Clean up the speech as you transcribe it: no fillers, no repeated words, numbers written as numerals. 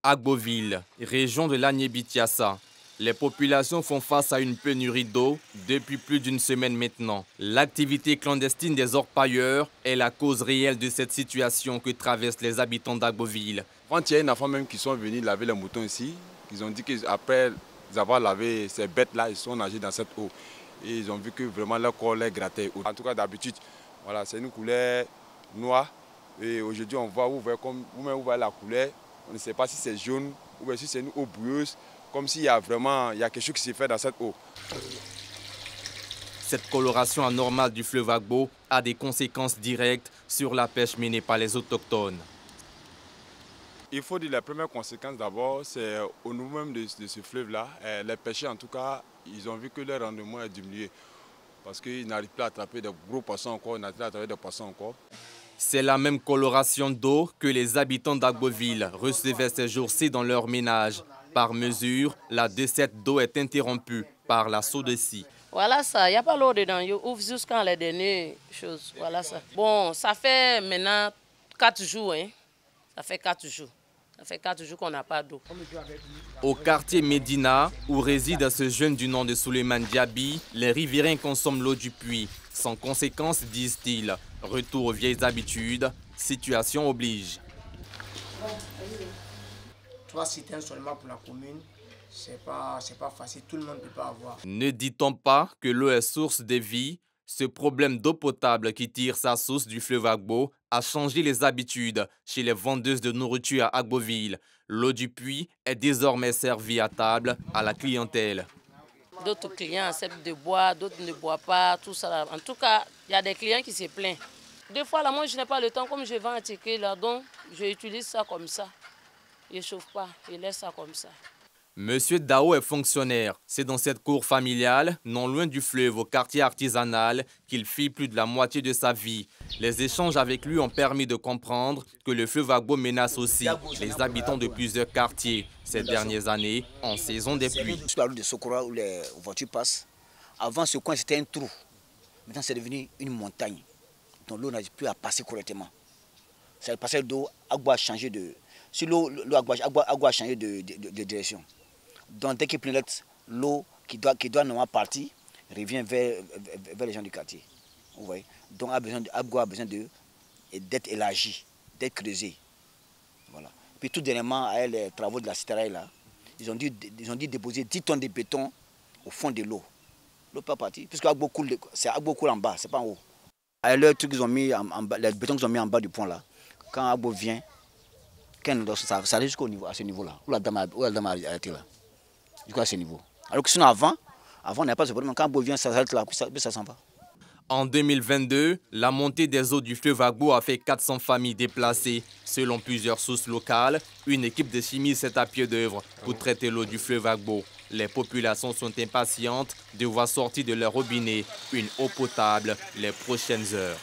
Agboville, région de l'Agné-Bichiassa. Les populations font face à une pénurie d'eau depuis plus d'une semaine maintenant. L'activité clandestine des orpailleurs est la cause réelle de cette situation que traversent les habitants d'Agboville. Quand il y a une enfant même qui sont venus laver les moutons ici, ils ont dit qu'après avoir lavé ces bêtes-là, ils sont nagés dans cette eau. Et ils ont vu que vraiment leur corps les grattait. En tout cas, d'habitude, voilà, c'est une couleur noire. Et aujourd'hui, on voit, vous voyez la couleur. On ne sait pas si c'est jaune ou si c'est une eau boueuse, comme s'il y a quelque chose qui s'est fait dans cette eau. Cette coloration anormale du fleuve Agbo a des conséquences directes sur la pêche menée par les autochtones. Il faut dire les premières conséquences d'abord, c'est au niveau même de ce fleuve-là. Les pêcheurs, en tout cas, ils ont vu que leur rendement est diminué. Parce qu'ils n'arrivent plus à attraper de gros poissons encore, ils n'arrivent plus à attraper des poissons encore. C'est la même coloration d'eau que les habitants d'Agboville recevaient ces jours-ci dans leur ménage. Par mesure, la desserte d'eau est interrompue par la SODECI. Voilà ça, il n'y a pas l'eau dedans, ils ouvrent jusqu'à les dernières choses. Voilà ça. Bon, ça fait maintenant 4 jours, hein. Ça fait 4 jours. Ça fait 4 jours qu'on n'a pas d'eau. Au quartier Médina, où réside ce jeune du nom de Souleymane Diaby, les riverains consomment l'eau du puits. Sans conséquence, disent-ils. Retour aux vieilles habitudes, situation oblige. 3 citernes seulement pour la commune, c'est pas facile, tout le monde ne peut pas avoir. Ne dit-on pas que l'eau est source de vie? Ce problème d'eau potable qui tire sa source du fleuve Agbo a changé les habitudes chez les vendeuses de nourriture à Agboville. L'eau du puits est désormais servie à table à la clientèle. D'autres clients acceptent de boire, d'autres ne boivent pas, tout ça. En tout cas, il y a des clients qui se plaignent. Des fois, là, moi, je n'ai pas le temps, comme je vends un ticket là, donc j'utilise ça comme ça. Je ne chauffe pas, je laisse ça comme ça. Monsieur Dao est fonctionnaire. C'est dans cette cour familiale, non loin du fleuve, au quartier artisanal, qu'il fit plus de la moitié de sa vie. Les échanges avec lui ont permis de comprendre que le fleuve Agbo menace aussi les habitants de plusieurs quartiers ces dernières années en saison des pluies. Sur la route de Sokora où les voitures passent, avant ce coin c'était un trou. Maintenant c'est devenu une montagne. Donc l'eau n'a plus à passer correctement. Ça passait d'eau, Agbo a changé de... Sur l'eau, Agbo a changé de direction. Donc dès qu'il pleut, l'eau qui doit normalement partir revient vers les gens du quartier. Vous voyez? Donc Agbo a besoin d'être élargi, d'être creusé. Voilà. Puis tout dernièrement, avec les travaux de la citerne là, ils ont dû déposer 10 tonnes de béton au fond de l'eau. L'eau n'est pas partie, puisque c'est Agbo coule en bas, c'est pas en haut. Avec le truc qu'ils ont mis en bas, les bétons qu'ils ont mis en bas du pont là, quand Agbo vient, ça arrive jusqu'au niveau, à ce niveau-là, où la dame a arrêté là. Jusqu'à ce niveau. Alors que sinon avant on n'a pas ce problème. Quand Agbo vient, ça s'arrête là, puis ça s'en va. En 2022, la montée des eaux du fleuve Agbo a fait 400 familles déplacées. Selon plusieurs sources locales, une équipe de chimistes est à pied d'œuvre pour traiter l'eau du fleuve Agbo. Les populations sont impatientes de voir sortir de leur robinet une eau potable les prochaines heures.